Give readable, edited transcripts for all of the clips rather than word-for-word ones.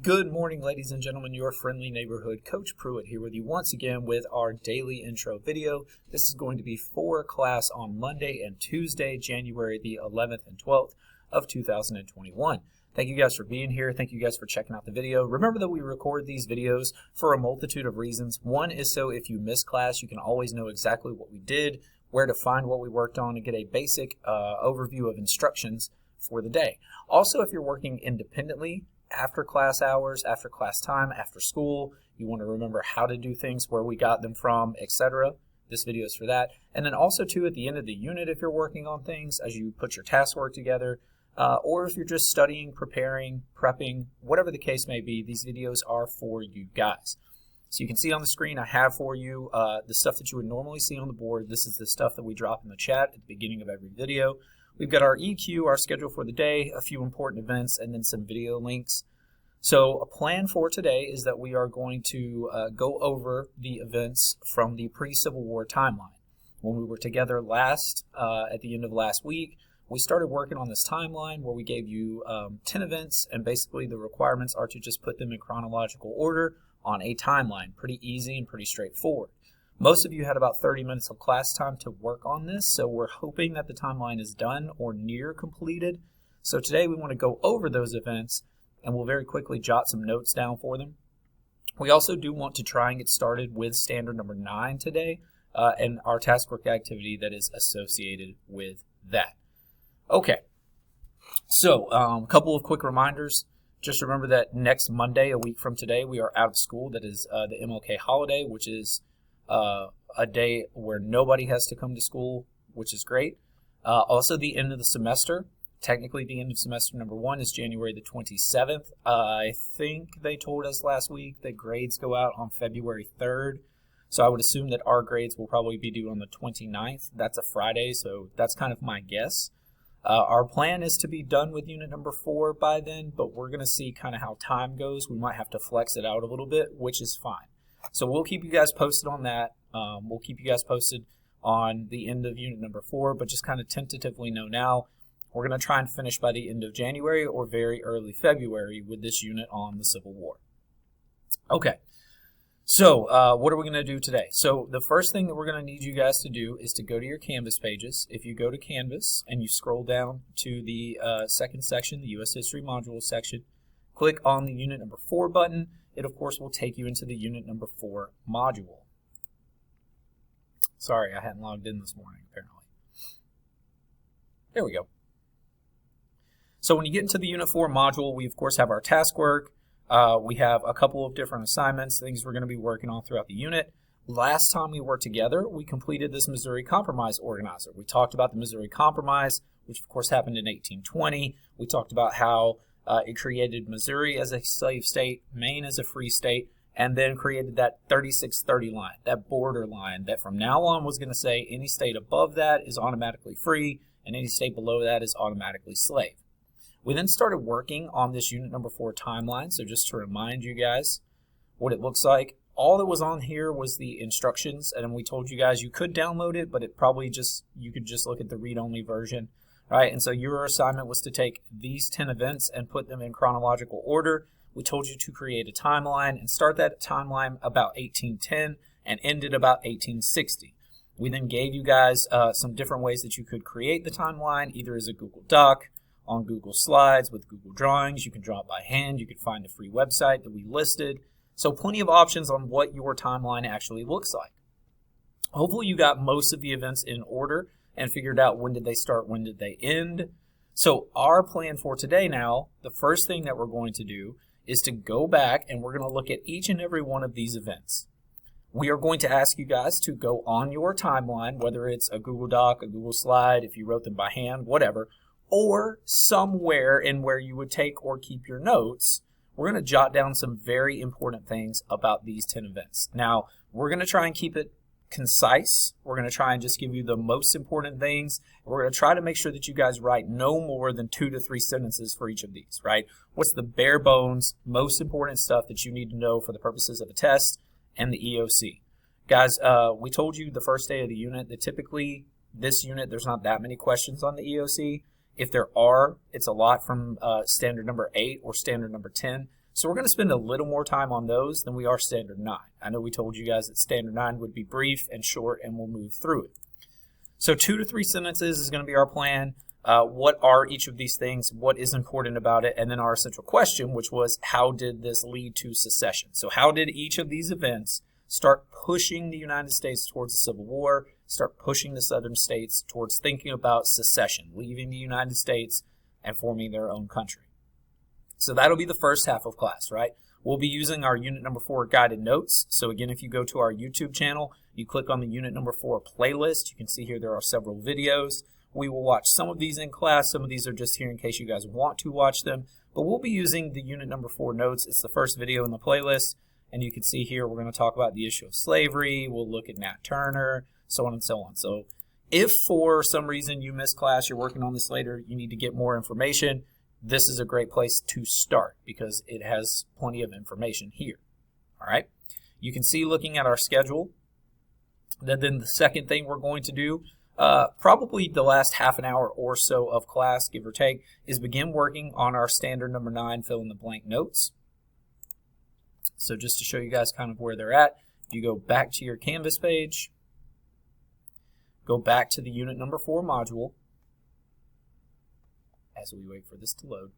Good morning, ladies and gentlemen. Your friendly neighborhood Coach Pruitt here with you once again with our daily intro video. This is going to be for class on Monday and Tuesday, January the 11th and 12th of 2021. Thank you guys for being here. Thank you guys for checking out the video. Remember that we record these videos for a multitude of reasons. One is so if you miss class, you can always know exactly what we did, where to find what we worked on, and get a basic overview of instructions for the day. Also, if you're working independently, after class hours, after class time, after school, you want to remember how to do things, where we got them from, etc. This video is for that. And then also too, at the end of the unit, if you're working on things as you put your task work together, or if you're just studying, preparing, prepping, whatever the case may be, these videos are for you guys. So you can see on the screen, I have for you the stuff that you would normally see on the board. This is the stuff that we drop in the chat at the beginning of every video. We've got our EQ, our schedule for the day, a few important events, and then some video links. So a plan for today is that we are going to go over the events from the pre-Civil War timeline. When we were together last, at the end of last week, we started working on this timeline where we gave you 10 events, and basically the requirements are to just put them in chronological order on a timeline. Pretty easy and pretty straightforward. Most of you had about 30 minutes of class time to work on this, so we're hoping that the timeline is done or near completed. So today we want to go over those events, and we'll very quickly jot some notes down for them. We also do want to try and get started with standard number 9 today, and our task work activity that is associated with that. Okay, so a couple of quick reminders. Just remember that next Monday, a week from today, we are out of school. That is the MLK holiday, which is a day where nobody has to come to school, which is great. Also, the end of the semester. Technically, the end of semester number 1 is January the 27th. I think they told us last week that grades go out on February 3rd. So I would assume that our grades will probably be due on the 29th. That's a Friday, so that's kind of my guess. Our plan is to be done with unit number 4 by then, but we're going to see kind of how time goes. We might have to flex it out a little bit, which is fine. So we'll keep you guys posted on that. We'll keep you guys posted on the end of unit number 4, but just kind of tentatively know now, we're going to try and finish by the end of January or very early February with this unit on the Civil War. Okay, so what are we going to do today? So the first thing that we're going to need you guys to do is to go to your Canvas pages. If you go to Canvas and you scroll down to the second section, the U.S. History Module section, click on the unit number 4 button. It, of course, will take you into the unit number 4 module. Sorry, I hadn't logged in this morning, apparently. There we go. So when you get into the unit 4 module, we, of course, have our task work. We have a couple of different assignments, things we're going to be working on throughout the unit. Last time we were together, we completed this Missouri Compromise organizer. We talked about the Missouri Compromise, which, of course, happened in 1820. We talked about how it created Missouri as a slave state, Maine as a free state, and then created that 3630 line, that border line that from now on was going to say any state above that is automatically free and any state below that is automatically slave. We then started working on this unit number 4 timeline, so just to remind you guys what it looks like, all that was on here was the instructions, and we told you guys you could download it, but it probably you could just look at the read-only version. Right, and so your assignment was to take these 10 events and put them in chronological order. We told you to create a timeline and start that timeline about 1810 and end it about 1860. We then gave you guys some different ways that you could create the timeline, either as a Google Doc, on Google Slides, with Google Drawings. You can draw it by hand. You can find a free website that we listed. So plenty of options on what your timeline actually looks like. Hopefully you got most of the events in order and figured out when did they start, when did they end. So our plan for today now, the first thing that we're going to do is to go back and we're going to look at each and every one of these events. We are going to ask you guys to go on your timeline, whether it's a Google Doc, a Google Slide, if you wrote them by hand, whatever, or somewhere in where you would take or keep your notes. We're going to jot down some very important things about these 10 events. Now, we're going to try and keep it concise. We're going to try and just give you the most important things. We're going to try to make sure that you guys write no more than 2 to 3 sentences for each of these, right? What's the bare bones, most important stuff that you need to know for the purposes of a test and the EOC? Guys, we told you the first day of the unit that typically this unit, there's not that many questions on the EOC. If there are, it's a lot from standard number 8 or standard number 10. So we're going to spend a little more time on those than we are Standard 9. I know we told you guys that Standard 9 would be brief and short, and we'll move through it. So 2 to 3 sentences is going to be our plan. What are each of these things? What is important about it? And then our central question, which was, how did this lead to secession? So how did each of these events start pushing the United States towards the Civil War, start pushing the southern states towards thinking about secession, leaving the United States and forming their own country? So that'll be the first half of class, right? We'll be using our Unit Number 4 Guided Notes. So again, if you go to our YouTube channel, you click on the Unit Number 4 playlist. You can see here there are several videos. We will watch some of these in class. Some of these are just here in case you guys want to watch them. But we'll be using the Unit Number 4 notes. It's the first video in the playlist. And you can see here we're going to talk about the issue of slavery. We'll look at Nat Turner, so on and so on. So if for some reason you missed class, you're working on this later, you need to get more information, this is a great place to start because it has plenty of information here. All right. You can see looking at our schedule that then the second thing we're going to do, probably the last half an hour or so of class, give or take, is begin working on our Standard Number 9 fill in the blank notes. So just to show you guys kind of where they're at, if you go back to your Canvas page, go back to the Unit Number 4 module, as we wait for this to load.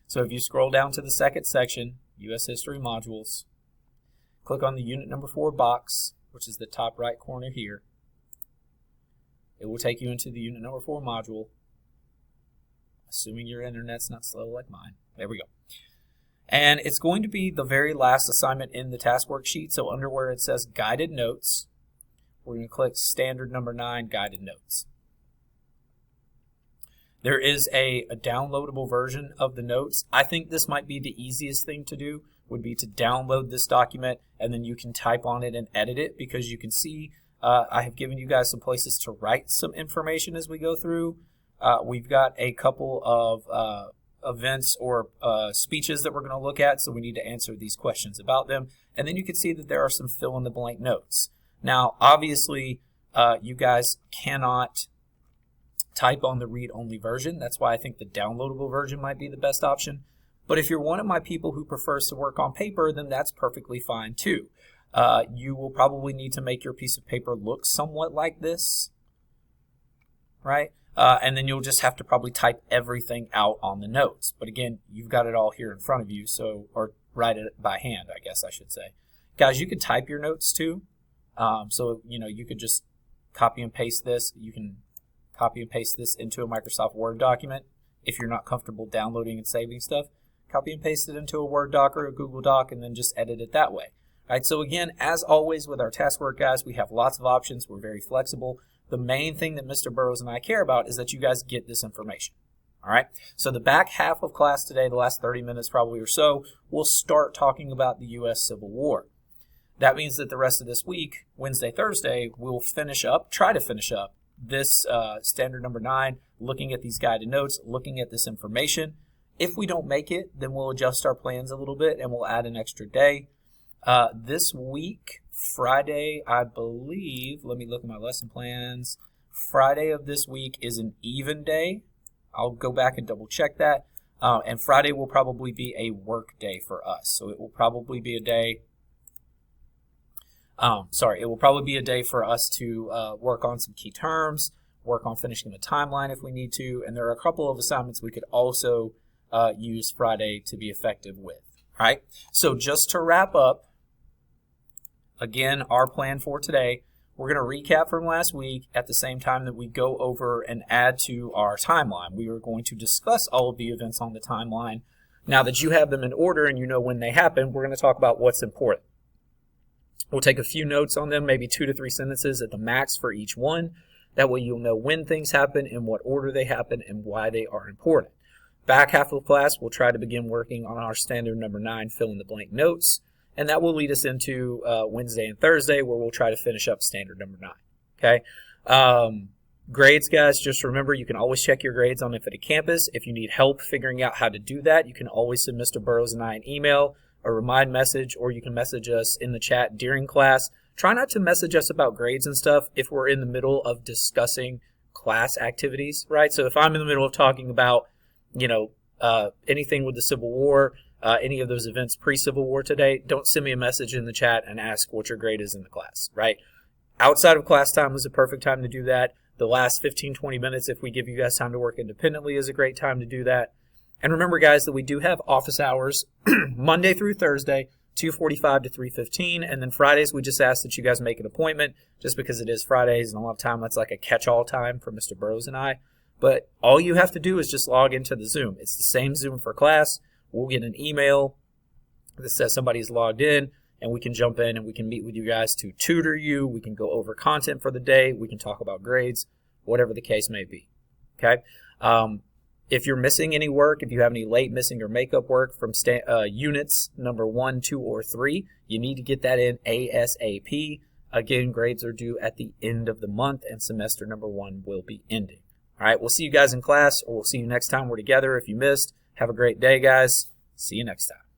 So if you scroll down to the second section, U.S. History Modules, click on the Unit Number 4 box, which is the top right corner here. It will take you into the Unit Number 4 module, assuming your internet's not slow like mine. There we go. And it's going to be the very last assignment in the taskwork sheet. So under where it says Guided Notes, we're going to click Standard Number 9 Guided Notes. There is a downloadable version of the notes. I think this might be the easiest thing to do, would be to download this document, and then you can type on it and edit it, because you can see I have given you guys some places to write some information as we go through. We've got a couple of events or speeches that we're going to look at, so we need to answer these questions about them. And then you can see that there are some fill-in-the-blank notes. Now, obviously, you guys cannot type on the read-only version. That's why I think the downloadable version might be the best option. But if you're one of my people who prefers to work on paper, then that's perfectly fine too. You will probably need to make your piece of paper look somewhat like this, right? And then you'll just have to probably type everything out on the notes. But again, you've got it all here in front of you, so, or write it by hand, I guess I should say. Guys, you could type your notes too. So, you know, you could just copy and paste this. You can copy and paste this into a Microsoft Word document. If you're not comfortable downloading and saving stuff, copy and paste it into a Word doc or a Google Doc and then just edit it that way. All right, so again, as always with our taskwork, guys, we have lots of options. We're very flexible. The main thing that Mr. Burrows and I care about is that you guys get this information. All right, so the back half of class today, the last 30 minutes probably or so, we'll start talking about the U.S. Civil War. That means that the rest of this week, Wednesday, Thursday, we'll finish up, try to finish up this Standard Number 9, looking at these guided notes, looking at this information. If we don't make it, then we'll adjust our plans a little bit and we'll add an extra day. This week, Friday, I believe, let me look at my lesson plans. Friday of this week is an even day. I'll go back and double check that. And Friday will probably be a work day for us. So it will probably be a day, it will probably be a day for us to work on some key terms, work on finishing the timeline if we need to. And there are a couple of assignments we could also use Friday to be effective with. All right. So just to wrap up, again, our plan for today, we're going to recap from last week at the same time that we go over and add to our timeline. We are going to discuss all of the events on the timeline. Now that you have them in order and you know when they happen, we're going to talk about what's important. We'll take a few notes on them, maybe 2 to 3 sentences at the max for each one. That way you'll know when things happen, in what order they happen, and why they are important. Back half of class, we'll try to begin working on our Standard Number 9 fill-in-the-blank notes, and that will lead us into Wednesday and Thursday, where we'll try to finish up Standard Number 9. Okay. Grades, guys, just remember you can always check your grades on Infinite Campus. If you need help figuring out how to do that, you can always send Mr. Burrows and I an email, a remind message, or you can message us in the chat during class. Try not to message us about grades and stuff if we're in the middle of discussing class activities, right? So if I'm in the middle of talking about, you know, anything with the Civil War, any of those events pre-Civil War today, don't send me a message in the chat and ask what your grade is in the class, right? Outside of class time is the perfect time to do that. The last 15, 20 minutes, if we give you guys time to work independently, is a great time to do that. And remember, guys, that we do have office hours Monday through Thursday, 2:45 to 3:15, and then Fridays we just ask that you guys make an appointment just because it is Fridays, and a lot of time that's like a catch-all time for Mr. Burrows and I. But all you have to do is just log into the Zoom. It's the same Zoom for class. We'll get an email that says somebody's logged in, and we can jump in and we can meet with you guys to tutor you. We can go over content for the day. We can talk about grades, whatever the case may be. Okay? If you're missing any work, if you have any late, missing, or makeup work from units number 1, 2, or 3, you need to get that in ASAP. Again, grades are due at the end of the month, and semester number 1 will be ending. All right, we'll see you guys in class, or we'll see you next time we're together. If you missed, have a great day, guys. See you next time.